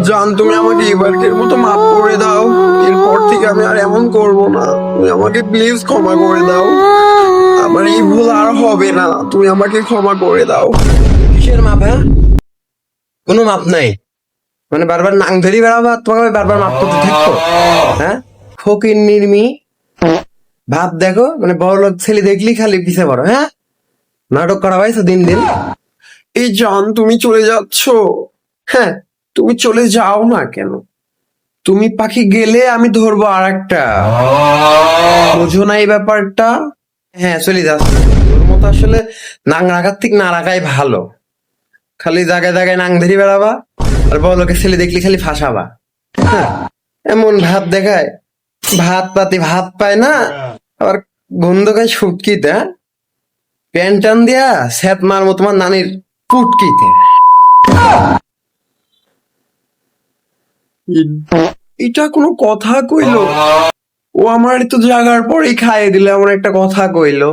জান, তুমি আমাকে এবারকের মতো মাফ করে দাও। এরপর থেকে আমি আর এমন করব না। তুমি আমাকে প্লিজ ক্ষমা করে দাও। আমার এই ভুল আর হবে না। তুমি আমাকে ক্ষমা করে দাও। কিসের মাপ? হ্যাঁ, কোনো মাপ নাই। মানে বারবার নাং ধরি বেড়াবো আর তোমাকে আমি বারবার মাপ করতে থাকবো? হ্যাঁ, ফকির নির্মি ভাব দেখো, মানে বড় লোক ছেলে দেখলি খালি পিছে পড়ো। হ্যাঁ, নাটক করা হয়েছে দিন দিন। এই জান, তুমি চলে যাচ্ছ? হ্যাঁ, তুমি চলে যাও না কেন? তুমি পাখি গেলে আমি ধরবো আর একটা। বুঝো না এই ব্যাপারটা? হ্যাঁ, চলে যাচ্ছে। তোর মতো আসলে নাং রাখার থেকে না রাখাই ভালো। খালি জায়গায় জায়গায় নাং ধরি বেড়াবা আর বড় লোকের ছেলে দেখলি খালি ফাঁসাবা। হ্যাঁ, এমন ভাব দেখায়, ভাত পাতি ভাত পায় না, আবার গন্ধ খায় সুটকিতে। হ্যাঁ? প্যান্ট টান দিয়া স্যাত মারবো তোমার নানির পুটকিতে। এটা কোনো কথা কইলো? ও আমার তো জাগার পরেই খাইয়ে দিলে এমন একটা কথা কইলো।